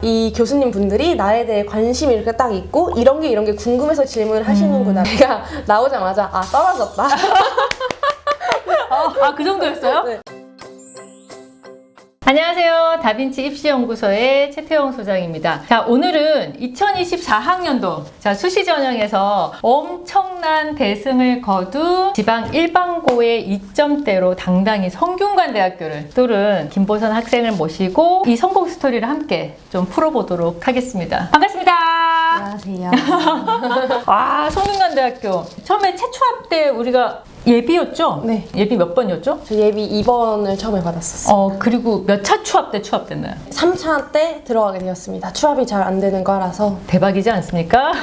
이 교수님 분들이 나에 대해 관심이 이렇게 딱 있고 이런 게 궁금해서 질문을 하시는구나. 내가 나오자마자 떨어졌다. 그 정도였어요? 네. 안녕하세요. 다빈치 입시연구소의 최태영 소장입니다. 자, 오늘은 2024학년도 수시 전형에서 엄청난 대승을 거둔 지방 일반고의 2점대로 당당히 성균관대학교를 뚫은 김보선 학생을 모시고 이 성공 스토리를 함께 좀 풀어보도록 하겠습니다. 반갑습니다. 안녕하세요. 성균관대학교. 처음에 최초합 때 우리가 예비였죠? 네. 예비 몇 번이었죠? 저 예비 2번을 처음에 받았었어요. 그리고 몇 차 추합 때 추합됐나요? 3차 때 들어가게 되었습니다. 추합이 잘 안 되는 거라서. 대박이지 않습니까?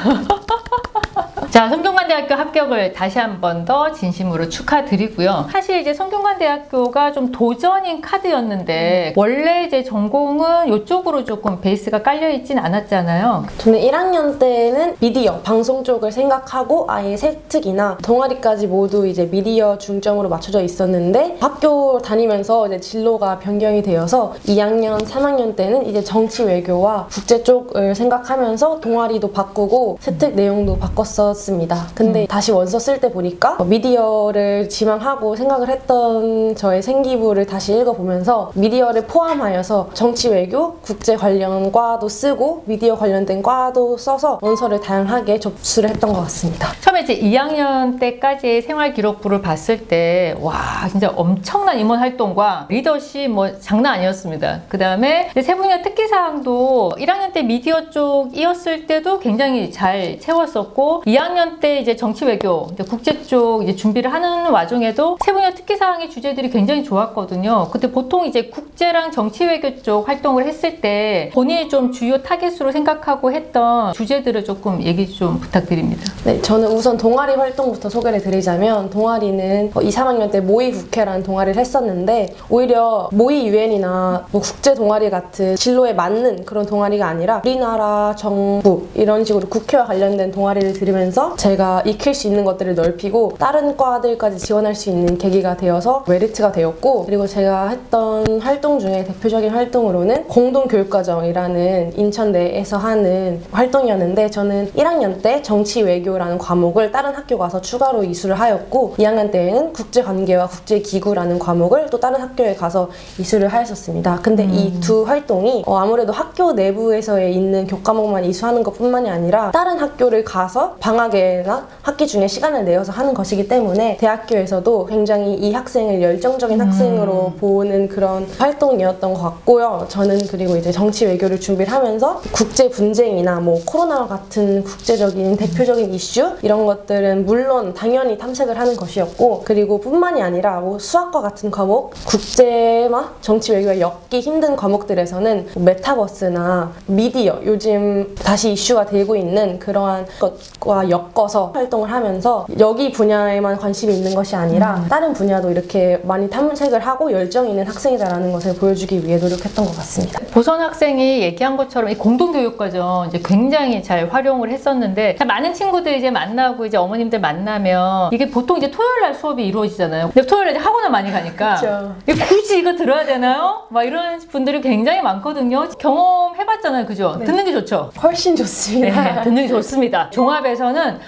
자, 성균관대학교 합격을 다시 한 번 더 진심으로 축하드리고요. 사실 이제 성균관대학교가 좀 도전인 카드였는데 원래 이제 전공은 이쪽으로 조금 베이스가 깔려있진 않았잖아요. 저는 1학년 때는 미디어, 방송 쪽을 생각하고 아예 세특이나 동아리까지 모두 이제 미디어 중점으로 맞춰져 있었는데 학교 다니면서 이제 진로가 변경이 되어서 2학년, 3학년 때는 이제 정치 외교와 국제 쪽을 생각하면서 동아리도 바꾸고 세특 내용도 바꿨었습니다. 근데 다시 원서 쓸 때 보니까 미디어를 지망하고 생각을 했던 저의 생기부를 다시 읽어보면서 미디어를 포함하여서 정치 외교, 국제 관련 과도 쓰고 미디어 관련된 과도 써서 원서를 다양하게 접수를 했던 것 같습니다. 처음에 이제 2학년 때까지의 생활 기록부를 봤을 때 와, 진짜 엄청난 임원 활동과 리더십 장난 아니었습니다. 그 다음에 세 분야 특기사항도 1학년 때 미디어 쪽이었을 때도 굉장히 잘 채웠었고 2학년 때 이제 정치 외교, 이제 국제 쪽 이제 준비를 하는 와중에도 세 분야 특기사항의 주제들이 굉장히 좋았거든요. 그때 보통 이제 국제랑 정치 외교 쪽 활동을 했을 때 본인이 좀 주요 타겟으로 생각하고 했던 주제들을 조금 얘기 좀 부탁드립니다. 네, 저는 우선 동아리 활동부터 소개를 드리자면 동아리는 2, 3학년 때 모의국회라는 동아리를 했었는데 오히려 모의유엔이나 국제 동아리 같은 진로에 맞는 그런 동아리가 아니라 우리나라 정부 이런 식으로 국회와 관련된 동아리를 들으면서 제가 익힐 수 있는 것들을 넓히고 다른 과들까지 지원할 수 있는 계기가 되어서 메리트가 되었고 그리고 제가 했던 활동 중에 대표적인 활동으로는 공동교육과정이라는 인천 내에서 하는 활동이었는데 저는 1학년 때 정치 외교라는 과목을 다른 학교 가서 추가로 이수를 하였고 2학년 때에는 국제관계와 국제기구라는 과목을 또 다른 학교에 가서 이수를 하였었습니다. 근데 이 두 활동이 아무래도 학교 내부에서 있는 교과목만 이수하는 것뿐만이 아니라 다른 학교를 가서 방학에나 학기 중에 시간을 내어서 하는 것이기 때문에 대학교에서도 굉장히 이 학생을 열정적인 학생으로 보는 그런 활동이었던 것 같고요. 저는 그리고 이제 정치 외교를 준비를 하면서 국제 분쟁이나 코로나와 같은 국제적인 대표적인 이슈 이런 것들은 물론 당연히 탐색을 하는 것이었고 그리고 뿐만이 아니라 수학과 같은 과목 국제와 정치 외교가 엮기 힘든 과목들에서는 메타버스나 미디어 요즘 다시 이슈가 되고 있는 그러한 것과 엮어서 활동을 하면서 여기 분야에만 관심이 있는 것이 아니라 다른 분야도 이렇게 많이 탐색을 하고 열정 있는 학생이다라는 것을 보여주기 위해 노력했던 것 같습니다. 보선 학생이 얘기한 것처럼 이 공동교육과정 이제 굉장히 잘 활용을 했었는데 많은 친구들 이제 만나고 이제 어머님들 만나면 이게 보통 이제 토요일 날 수업이 이루어지잖아요. 근데 토요일에 이제 학원을 많이 가니까 굳이 이거 들어야 되나요? 막 이런 분들이 굉장히 많거든요. 경험해봤잖아요, 그죠? 네. 듣는 게 좋죠. 훨씬 좋습니다. 네, 듣는 게 좋습니다. 종합에서는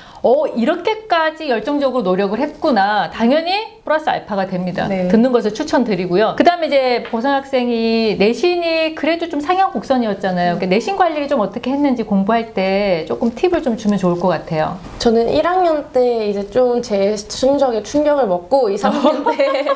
이렇게까지 열정적으로 노력을 했구나. 당연히 플러스 알파가 됩니다. 네. 듣는 것을 추천드리고요. 그 다음에 이제 보선 학생이 내신이 그래도 좀 상향 곡선이었잖아요. 그러니까 내신 관리를 좀 어떻게 했는지 공부할 때 조금 팁을 좀 주면 좋을 것 같아요. 저는 1학년 때 이제 좀 제 성적에 충격을 먹고 2, 3학년 때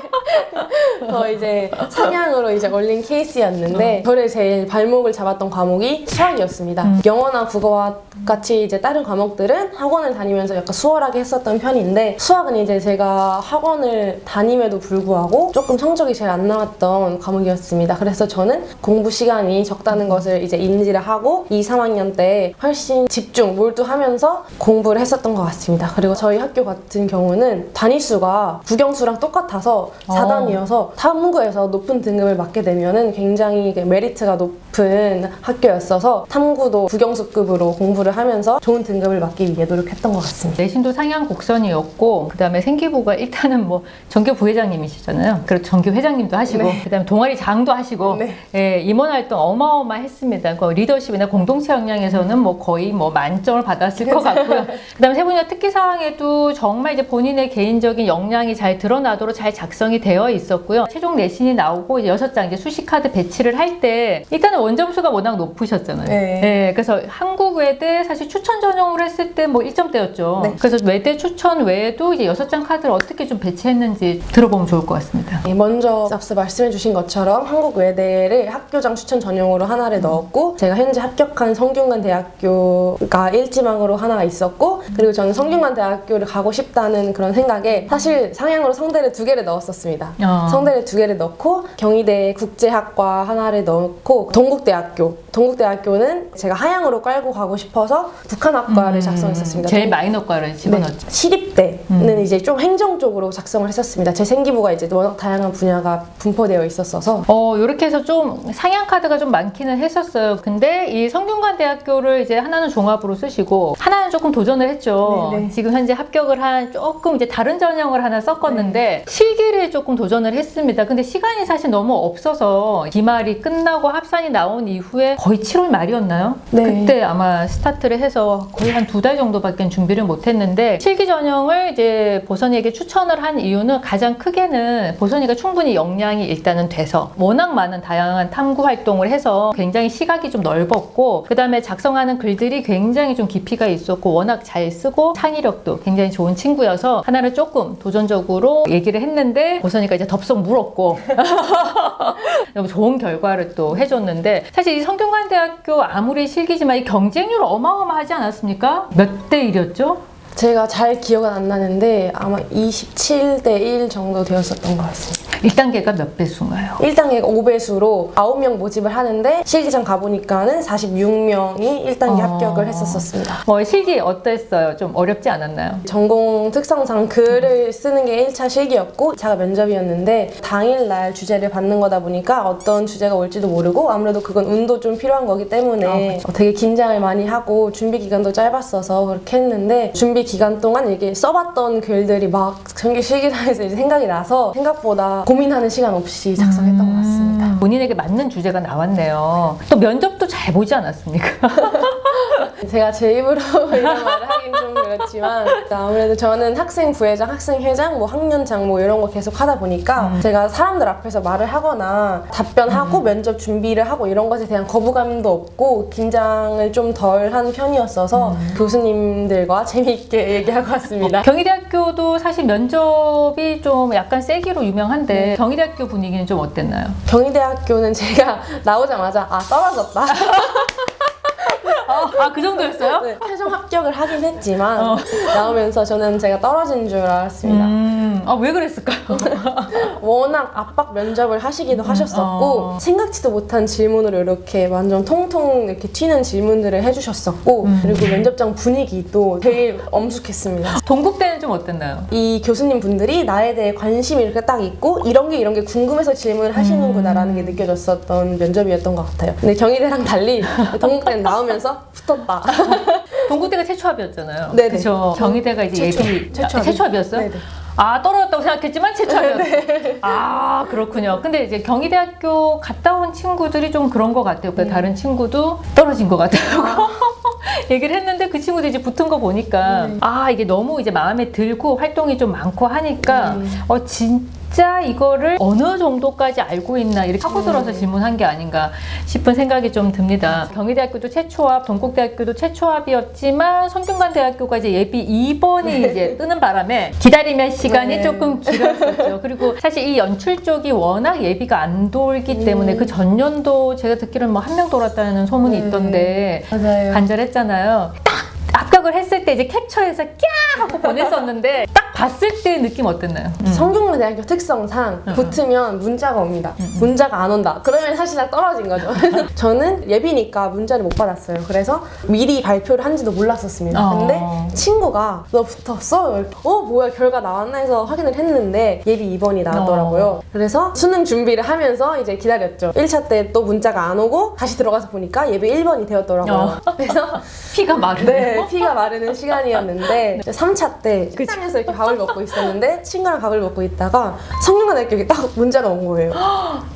더 이제 상향으로 이제 올린 케이스였는데 저를 제일 발목을 잡았던 과목이 수학이었습니다. 영어나 국어와 같이 이제 다른 과목들은 학원을 다니면서 약간 수월하게 했었던 편인데 수학은 이제 제가 학원을 다님에도 불구하고 조금 성적이 잘 안 나왔던 과목이었습니다. 그래서 저는 공부 시간이 적다는 것을 이제 인지를 하고 2, 3학년 때 훨씬 집중, 몰두하면서 공부를 했었던 것 같습니다. 그리고 저희 학교 같은 경우는 단위수가 국영수랑 똑같아서 4단이어서 탐구에서 높은 등급을 맞게 되면은 굉장히 메리트가 싶은 학교였어서 탐구도 국영수급으로 공부를 하면서 좋은 등급을 받기 위해 노력했던 것 같습니다. 내신도 상향 곡선이었고 그다음에 생기부가 일단은 뭐 전교 부회장님이시잖아요. 그리고 전교 회장님도 하시고 네. 그다음에 동아리 장도 하시고 네. 예, 임원 활동 어마어마했습니다. 그 리더십이나 공동체 역량에서는 뭐 거의 뭐 만점을 받았을 것 같고요. 그다음에 세 분야 특기 사항에도 정말 이제 본인의 개인적인 역량이 잘 드러나도록 잘 작성이 되어 있었고요. 최종 내신이 나오고 이제 6장 이제 수시 카드 배치를 할 때 일단은 원점수가 워낙 높으셨잖아요. 네. 예, 그래서 한국 외대 사실 추천 전형으로 했을 때 뭐 1점대였죠. 네. 그래서 외대 추천 외에도 이제 6장 카드를 어떻게 좀 배치했는지 들어보면 좋을 것 같습니다. 먼저 앞서 말씀해 주신 것처럼 한국 외대를 학교장 추천 전형으로 하나를 넣었고 제가 현재 합격한 성균관 대학교가 일지망으로 하나가 있었고 그리고 저는 성균관 대학교를 가고 싶다는 그런 생각에 사실 상향으로 성대를 2개를 넣었었습니다. 성대를 2개를 넣고 경희대 국제학과 하나를 넣고 동국대학교는 제가 하향으로 깔고 가고 싶어서 북한학과를 작성했었습니다. 제일 마이너과를 집어넣었죠. 네. 시립대는 이제 좀 행정 쪽으로 작성을 했었습니다. 제 생기부가 이제 워낙 다양한 분야가 분포되어 있었어서 이렇게 해서 좀 상향 카드가 좀 많기는 했었어요. 근데 이 성균관 대학교를 이제 하나는 종합으로 쓰시고 하나는 조금 도전을 했죠. 네네. 지금 현재 합격을 한 조금 이제 다른 전형을 하나 썼었는데 실기를 조금 도전을 했습니다. 근데 시간이 사실 너무 없어서 기말이 끝나고 합산이 나온 이후에 거의 7월 말이었나요? 네. 그때 아마 스타트를 해서 거의 한 2달 정도밖에 준비를 못했는데 실기 전형을 이제 보선이에게 추천을 한 이유는 가장 크게는 보선이가 충분히 역량이 일단은 돼서 워낙 많은 다양한 탐구 활동을 해서 굉장히 시각이 좀 넓었고 그 다음에 작성하는 글들이 굉장히 좀 깊이가 있었고 워낙 잘 쓰고 창의력도 굉장히 좋은 친구여서 하나를 조금 도전적으로 얘기를 했는데 보선이가 이제 덥석 물었고 너무 좋은 결과를 또 해줬는데 사실 이 성균관대학교 아무리 실기지만 이 경쟁률 어마어마하지 않았습니까? 몇 대 1이었죠? 제가 잘 기억은 안 나는데 아마 27대 1 정도 되었었던 것 같습니다. 1단계가 몇 배수인가요? 1단계가 5배수로 9명 모집을 하는데 실기장 가보니까는 46명이 1단계 합격을 했었습니다. 실기 어땠어요? 좀 어렵지 않았나요? 전공 특성상 글을 쓰는 게 1차 실기였고 2차가 면접이었는데 당일날 주제를 받는 거다 보니까 어떤 주제가 올지도 모르고 아무래도 그건 운도 좀 필요한 거기 때문에 되게 긴장을 많이 하고 준비 기간도 짧았어서 그렇게 했는데 준비 기간 동안 이게 써봤던 글들이 막 전기 실기장에서 이제 생각이 나서 생각보다 고민하는 시간 없이 작성했던 것 같습니다. 본인에게 맞는 주제가 나왔네요. 또 면접도 잘 보지 않았습니까? 제가 제 입으로 이런 말을 하긴 좀 그렇지만 아무래도 저는 학생 부회장, 학생 회장, 뭐 학년장 뭐 이런 거 계속 하다 보니까 제가 사람들 앞에서 말을 하거나 답변하고 면접 준비를 하고 이런 것에 대한 거부감도 없고 긴장을 좀 덜 한 편이었어서 교수님들과 재미있게 얘기하고 왔습니다. 경희대학교도 사실 면접이 좀 약간 세기로 유명한데 경희대학교 분위기는 좀 어땠나요? 경희대학교는 제가 나오자마자 떨어졌다. 그 정도였어요? 네, 최종 합격을 하긴 했지만 나오면서 저는 제가 떨어진 줄 알았습니다. 왜 그랬을까요? 워낙 압박 면접을 하시기도 하셨었고 생각지도 못한 질문으로 이렇게 완전 통통 이렇게 튀는 질문들을 해주셨었고 그리고 면접장 분위기도 되게 엄숙했습니다. 동국대는 좀 어땠나요? 이 교수님 분들이 나에 대해 관심이 이렇게 딱 있고 이런 게 궁금해서 질문을 하시는구나라는 게 느껴졌었던 면접이었던 것 같아요. 근데 경희대랑 달리 동국대는 나오면서 붙었다. 동국대가 최초합이었잖아요. 네네. 그렇죠. 경희대가 이제 예비 최초합이었어요? 네네. 떨어졌다고 생각했지만 최초합이었어요. 그렇군요. 근데 이제 경희대학교 갔다 온 친구들이 좀 그런 것 같아요. 그러니까 다른 친구도 떨어진 것 같다고 얘기를 했는데 그 친구도 이제 붙은 거 보니까 이게 너무 이제 마음에 들고 활동이 좀 많고 하니까 진짜 이거를 어느 정도까지 알고 있나 이렇게 하고 들어서 질문한 게 아닌가 싶은 생각이 좀 듭니다. 경희대학교도 최초합, 동국대학교도 최초합이었지만 성균관대학교가 이제 예비 2번이 이제 뜨는 바람에 기다리면 시간이 조금 길었었죠. 그리고 사실 이 연출 쪽이 워낙 예비가 안 돌기 때문에 그 전년도 제가 듣기로는 뭐 1명 돌았다는 소문이 있던데 맞아요. 간절했잖아요. 딱 합격을 했을 때 이제 캡처해서 꺄 하고 보냈었는데 딱 봤을 때 느낌 어땠나요? 성균관대학교 특성상 붙으면 문자가 옵니다. 문자가 안 온다. 그러면 사실상 떨어진 거죠. 저는 예비니까 문자를 못 받았어요. 그래서 미리 발표를 한지도 몰랐었습니다. 근데 친구가 너 붙었어? 뭐야 결과 나왔나 해서 확인을 했는데 예비 2번이 나왔더라고요. 그래서 수능 준비를 하면서 이제 기다렸죠. 1차 때 또 문자가 안 오고 다시 들어가서 보니까 예비 1번이 되었더라고요. 그래서 피가 마르네요. 네, 피가 마르는 시간이었는데 3차 때 식당에서 이렇게 밥을 먹고 있었는데 친구랑 밥을 먹고 있다가 성균관대학교에 딱 문자가 온 거예요.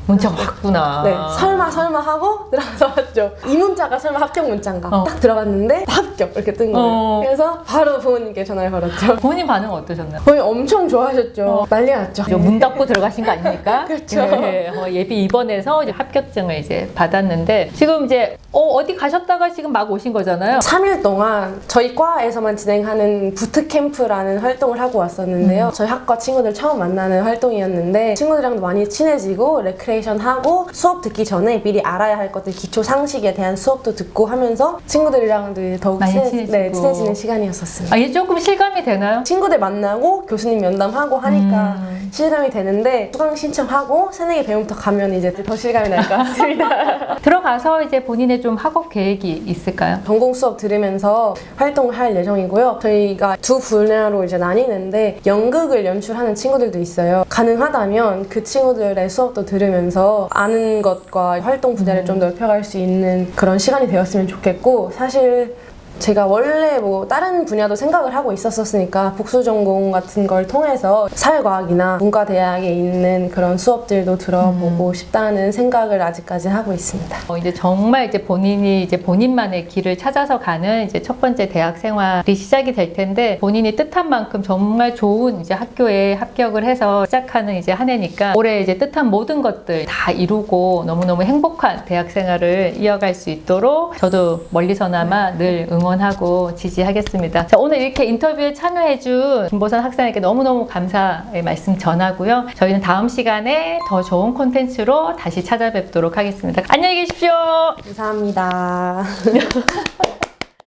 문자가 왔구나. 네, 설마 하고 들어가서 봤죠. 이 문자가 설마 합격 문자인가? 딱 들어갔는데 합격 이렇게 뜬 거예요. 그래서 바로 부모님께 전화를 걸었죠. 부모님 반응은 어떠셨나요? 부모님 엄청 좋아하셨죠. 난리가 났죠. 문 닫고 들어가신 거 아닙니까? 그렇죠. 네, 예비 2번에서 이제 합격증을 이제 받았는데 지금 이제 어디 가셨다가 지금 막 오신 거잖아요. 3일 동안 저희 과에서만 진행하는 부트캠프라는 활동을 하고 왔었는데요. 저희 학과 친구들 처음 만나는 활동이었는데 친구들이랑도 많이 친해지고 레크레이션 하고 수업 듣기 전에 미리 알아야 할 것들 기초 상식에 대한 수업도 듣고 하면서 친구들이랑도 이제 더욱 많이 친해지고. 친해지는 시간이었었습니다. 이게 조금 실감이 되나요? 친구들 만나고 교수님 면담하고 하니까 실감이 되는데 수강 신청하고 새내기 배움부터 가면 이제 더 실감이 날 것 같습니다. 들어가서 이제 본인의 좀 학업 계획이 있을까요? 전공 수업 들으면서 활동을 할 예정이고요. 저희가 두 분야로 이제 나뉘는데 연극을 연출하는 친구들도 있어요. 가능하다면 그 친구들의 수업도 들으면서 아는 것과 활동 분야를 좀 넓혀갈 수 있는 그런 시간이 되었으면 좋겠고 사실 제가 원래 뭐 다른 분야도 생각을 하고 있었으니까 복수 전공 같은 걸 통해서 사회과학이나 문과대학에 있는 그런 수업들도 들어보고 싶다는 생각을 아직까지 하고 있습니다. 이제 정말 이제 본인이 이제 본인만의 길을 찾아서 가는 이제 첫 번째 대학 생활이 시작이 될 텐데 본인이 뜻한 만큼 정말 좋은 이제 학교에 합격을 해서 시작하는 이제 한 해니까 올해 이제 뜻한 모든 것들 다 이루고 너무너무 행복한 대학 생활을 이어갈 수 있도록 저도 멀리서나마 늘 응원하고 지지하겠습니다. 자, 오늘 이렇게 인터뷰에 참여해준 김보선 학생에게 너무너무 감사의 말씀 전하고요. 저희는 다음 시간에 더 좋은 콘텐츠로 다시 찾아뵙도록 하겠습니다. 안녕히 계십시오. 감사합니다.